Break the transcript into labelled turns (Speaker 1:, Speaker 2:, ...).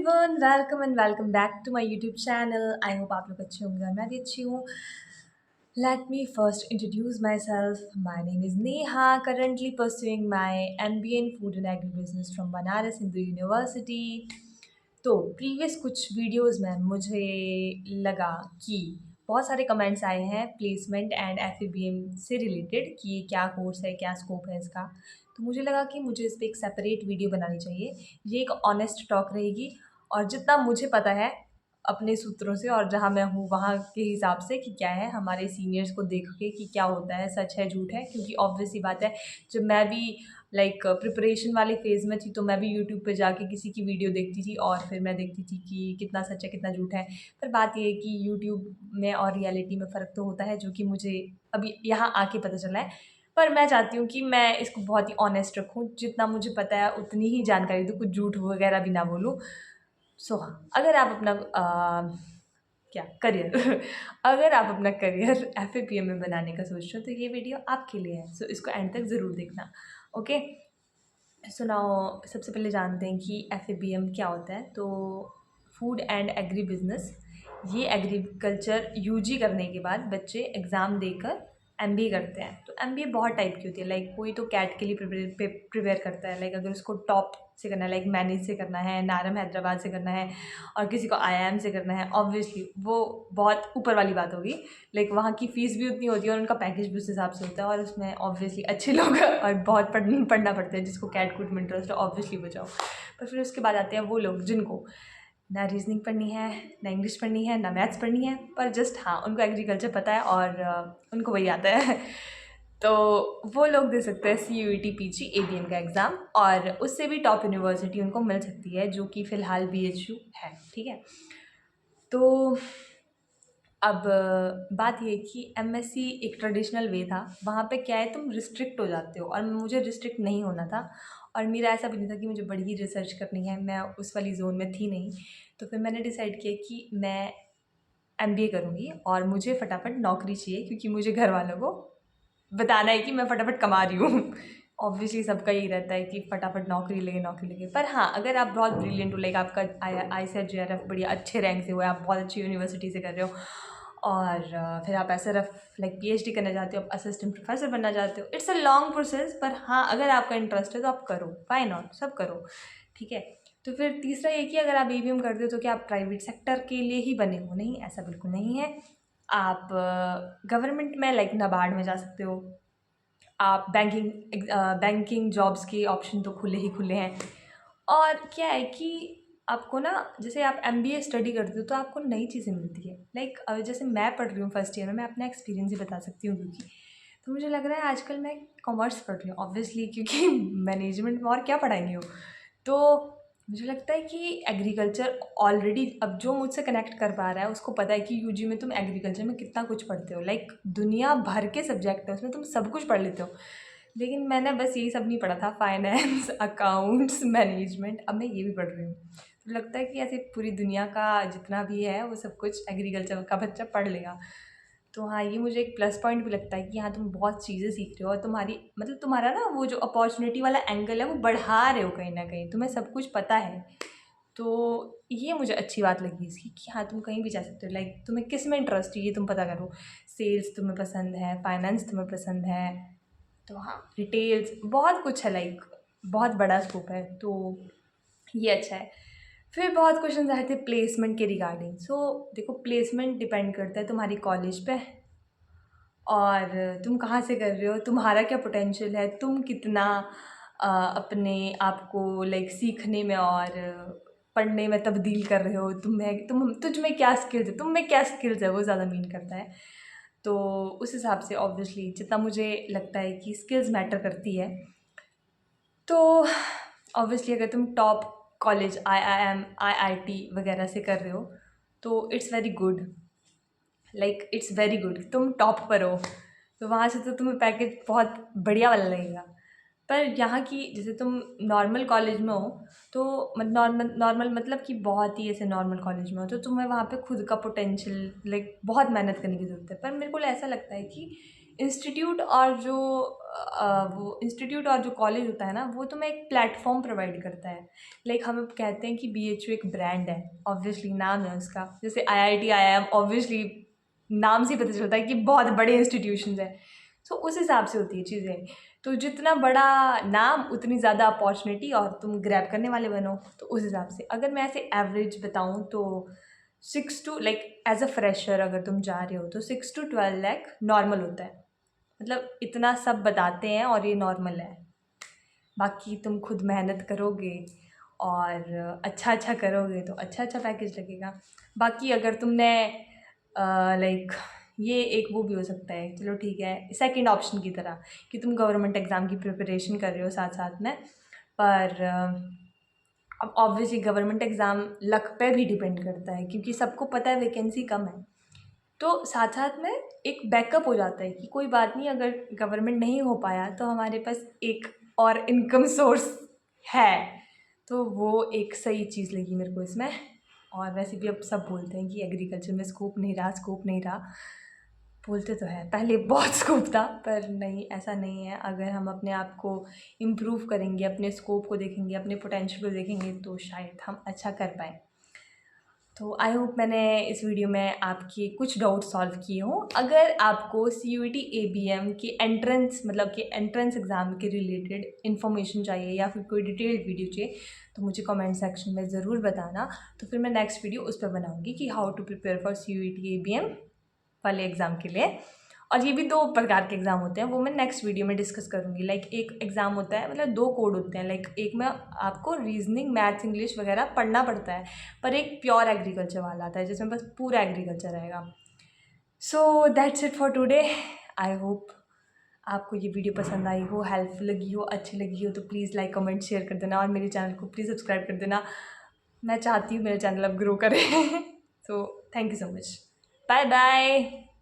Speaker 1: Everyone, welcome and welcome back to my YouTube channel. I hope आप लोग अच्छे होंगे और मैं भी अच्छी हूँ। Let me first introduce myself. My name is Neha, currently pursuing my MBA in food and agri business from Banaras Hindu university. तो प्रीवियस कुछ वीडियोस में मुझे लगा कि बहुत सारे कमेंट्स आए हैं प्लेसमेंट एंड FABM से रिलेटेड कि ये क्या कोर्स है, क्या स्कोप है इसका। तो मुझे लगा कि मुझे इस पर एक सेपरेट वीडियो बनानी चाहिए। ये एक ऑनेस्ट टॉक रहेगी और जितना मुझे पता है अपने सूत्रों से और जहाँ मैं हूँ वहाँ के हिसाब से कि क्या है, हमारे सीनियर्स को देख के कि क्या होता है, सच है झूठ है। क्योंकि ऑब्वियस सी बात है, जब मैं भी प्रिपरेशन वाले फेज़ में थी तो मैं भी यूट्यूब पे जाके किसी की वीडियो देखती थी और फिर मैं देखती थी कि कितना सच है कितना झूठ है। पर बात ये है कि यूट्यूब में और रियलिटी में फ़र्क तो होता है, जो कि मुझे अभी यहाँ आके पता चला है। पर मैं चाहती हूँ कि मैं इसको बहुत ही ऑनेस्ट रखूँ, जितना मुझे पता है उतनी ही जानकारी दूँ, कुछ झूठ वगैरह भी ना बोलूँ। सो हाँ, अगर आप अपना क्या करियर अगर आप अपना करियर FABM में बनाने का सोच रहे हो तो ये वीडियो आपके लिए है। सो इसको एंड तक ज़रूर देखना। ओके, सो नाउ सबसे पहले जानते हैं कि FABM क्या होता है। तो फूड एंड एग्री बिजनेस, ये एग्रीकल्चर UG करने के बाद बच्चे एग्ज़ाम देकर MBA करते हैं। तो MBA बहुत टाइप की होती है। लाइक कोई तो कैट के लिए प्रिपेयर करता है, लाइक अगर उसको टॉप से करना है, लाइक मैनेज से करना है, नारम हैदराबाद से करना है, और किसी को IIM से करना है, ऑब्वियसली वो बहुत ऊपर वाली बात होगी। लाइक वहाँ की फ़ीस भी उतनी होती है और उनका पैकेज भी उस हिसाब से होता है और उसमें ऑब्वियसली अच्छे लोग और बहुत पढ़ना पड़ता है। जिसको कैट कूट में इंटरेस्ट है ऑब्वियसली बचाओ। पर फिर उसके बाद आते हैं वो लोग जिनको ना रीजनिंग पढ़नी है, ना इंग्लिश पढ़नी है, ना मैथ्स पढ़नी है, पर जस्ट हाँ उनको एग्रीकल्चर पता है और उनको वही आता है। तो वो लोग दे सकते हैं CUET PG ABM का एग्ज़ाम और उससे भी टॉप यूनिवर्सिटी उनको मिल सकती है, जो कि फ़िलहाल BHU है। ठीक है, तो अब बात ये कि MSc एक ट्रेडिशनल वे था। वहाँ पे क्या है, तुम रिस्ट्रिक्ट हो जाते हो और मुझे रिस्ट्रिक्ट नहीं होना था। और मेरा ऐसा भी नहीं था कि मुझे बड़ी ही रिसर्च करनी है, मैं उस वाली जोन में थी नहीं। तो फिर मैंने डिसाइड किया कि मैं MBA करूँगी और मुझे फटाफट नौकरी चाहिए, क्योंकि मुझे घर वालों को बताना है कि मैं फटाफट कमा रही हूँ। ऑब्वियसली सबका यही रहता है कि फटाफट नौकरी लगे। पर हाँ, अगर आप बहुत ब्रिलियंट हो, लाइक आपका ICET JRF बढ़िया अच्छे रैंक से हुआ है, आप बहुत अच्छी यूनिवर्सिटी से कर रहे हो और फिर आप SRF लाइक PhD करना चाहते हो, आप असिस्टेंट प्रोफेसर बनना चाहते हो, इट्स अ लॉन्ग प्रोसेस। पर हाँ, अगर आपका इंटरेस्ट है तो आप करो, व्हाई नॉट, सब करो। ठीक है, तो फिर तीसरा ये कि अगर आप ABM करते हो तो क्या आप प्राइवेट सेक्टर के लिए ही बने हो? नहीं, ऐसा बिल्कुल नहीं है। आप गवर्नमेंट में लाइक नाबार्ड में जा सकते हो। आप बैंकिंग जॉब्स के ऑप्शन तो खुले ही खुले हैं। और क्या है कि आपको ना, जैसे आप MBA स्टडी करते हो तो आपको नई चीज़ें मिलती है। लाइक जैसे मैं पढ़ रही हूँ फर्स्ट ईयर में, मैं अपना एक्सपीरियंस ही बता सकती हूँ। क्योंकि तो मुझे लग रहा है आजकल मैं कॉमर्स पढ़ रही हूँ ऑब्वियसली, क्योंकि मैनेजमेंट में और क्या पढ़ाएंगे हो। तो मुझे लगता है कि एग्रीकल्चर ऑलरेडी अब जो मुझसे कनेक्ट कर पा रहा है उसको पता है कि UG में तुम एग्रीकल्चर में कितना कुछ पढ़ते हो। लाइक दुनिया भर के सब्जेक्ट है उसमें, तुम सब कुछ पढ़ लेते हो। लेकिन मैंने बस यही सब नहीं पढ़ा था, फाइनेंस अकाउंट्स मैनेजमेंट, अब मैं ये भी पढ़ रही हूँ। तो लगता है कि ऐसे पूरी दुनिया का जितना भी है वो सब कुछ एग्रीकल्चर का बच्चा पढ़ लेगा। तो हाँ, ये मुझे एक प्लस पॉइंट भी लगता है कि हाँ तुम बहुत चीज़ें सीख रहे हो और तुम्हारी मतलब तुम्हारा ना वो जो अपॉर्चुनिटी वाला एंगल है वो बढ़ा रहे हो कहीं ना कहीं, तुम्हें सब कुछ पता है। तो ये मुझे अच्छी बात लगी इसकी कि हाँ तुम कहीं भी जा सकते हो। लाइक तुम्हें किस में इंटरेस्ट है ये तुम पता करो। सेल्स तुम्हें पसंद है, फाइनेंस तुम्हें पसंद है, तो हाँ डिटेल्स बहुत कुछ है, लाइक बहुत बड़ा स्कोप है। तो ये अच्छा है। फिर बहुत क्वेश्चन आए थे प्लेसमेंट के रिगार्डिंग। सो देखो, प्लेसमेंट डिपेंड करता है तुम्हारी कॉलेज पे और तुम कहाँ से कर रहे हो, तुम्हारा क्या पोटेंशियल है, तुम कितना अपने आप को लाइक सीखने में और पढ़ने में तब्दील कर रहे हो। तुझ में क्या स्किल्स है, तुम में क्या स्किल्स है, वो ज़्यादा मीन करता है। तो उस हिसाब से ऑब्वियसली जितना मुझे लगता है कि स्किल्स मैटर करती है, तो ऑब्वियसली अगर तुम टॉप कॉलेज IIM IIT वगैरह से कर रहे हो तो it's very good. Like it's very good, तुम टॉप पर हो तो वहाँ से तो तुम्हें पैकेज बहुत बढ़िया वाला लगेगा। पर यहाँ की जैसे तुम नॉर्मल कॉलेज में हो तो नॉर्मल नॉर्मल मतलब कि बहुत ही ऐसे नॉर्मल कॉलेज में हो तो तुम्हें वहाँ पे खुद का पोटेंशियल लाइक बहुत मेहनत करने की ज़रूरत है। पर मेरे को ऐसा लगता है कि इंस्टीट्यूट और जो वो इंस्टीट्यूट और जो कॉलेज होता है ना, वो तुम्हें एक प्लेटफॉर्म प्रोवाइड करता है। लाइक हम अब कहते हैं कि BHU एक ब्रांड है, ऑब्वियसली नाम है उसका। जैसे IIT IIM, ऑब्वियसली नाम से ही पता चलता है कि बहुत बड़े इंस्टीट्यूशंस हैं। सो उस हिसाब से होती है चीज़ें। तो जितना बड़ा नाम उतनी ज़्यादा अपॉर्चुनिटी, और तुम ग्रैब करने वाले बनो। तो उस हिसाब से अगर मैं ऐसे एवरेज बताऊँ तो 6 to, like as a fresher अगर तुम जा रहे हो तो 6 to 12 लाख नॉर्मल होता है। मतलब इतना सब बताते हैं और ये नॉर्मल है। बाकी तुम खुद मेहनत करोगे और अच्छा अच्छा करोगे तो अच्छा अच्छा पैकेज लगेगा। बाकी अगर तुमने लाइक ये एक वो भी हो सकता है, चलो ठीक है, सेकंड ऑप्शन की तरह कि तुम गवर्नमेंट एग्ज़ाम की प्रिपरेशन कर रहे हो साथ साथ में। पर अब ऑब्वियसली गवर्नमेंट एग्ज़ाम लक पे भी डिपेंड करता है, क्योंकि सबको पता है वैकेंसी कम है। तो साथ साथ में एक बैकअप हो जाता है कि कोई बात नहीं, अगर गवर्नमेंट नहीं हो पाया तो हमारे पास एक और इनकम सोर्स है। तो वो एक सही चीज़ लगी मेरे को इसमें। और वैसे भी अब सब बोलते हैं कि एग्रीकल्चर में स्कोप नहीं रहा, स्कोप नहीं रहा। बोलते तो है, पहले बहुत स्कोप था, पर नहीं, ऐसा नहीं है। अगर हम अपने आप को इम्प्रूव करेंगे, अपने स्कोप को देखेंगे, अपने पोटेंशियल को देखेंगे, तो शायद हम अच्छा कर पाएँ। तो आई होप मैंने इस वीडियो में आपके कुछ डाउट सॉल्व किए हों। अगर आपको CUET ABM के एंट्रेंस, मतलब कि एंट्रेंस एग्ज़ाम के रिलेटेड इन्फॉर्मेशन चाहिए या फिर कोई डिटेल्ड वीडियो चाहिए, तो मुझे कमेंट सेक्शन में ज़रूर बताना। तो फिर मैं नेक्स्ट वीडियो उस पर बनाऊँगी कि how to prepare for CUET ABM वाले एग्ज़ाम के लिए। और ये भी 2 प्रकार के एग्ज़ाम होते हैं, वो मैं नेक्स्ट वीडियो में डिस्कस करूँगी। लाइक एक एग्ज़ाम होता है, मतलब 2 कोड होते हैं। लाइक एक में आपको रीजनिंग, मैथ्स, इंग्लिश वगैरह पढ़ना पड़ता है, पर एक प्योर एग्रीकल्चर वाला आता है जिसमें बस पूरा एग्रीकल्चर रहेगा। So that's it for today. I hope आपको ये वीडियो पसंद आई हो, हेल्पफुल लगी हो, अच्छी लगी हो, तो प्लीज़ लाइक, कमेंट, शेयर कर देना और मेरे चैनल को प्लीज़ सब्सक्राइब कर देना। मैं चाहती हूँ मेरा चैनल अब ग्रो करे। So thank you so much. Bye bye.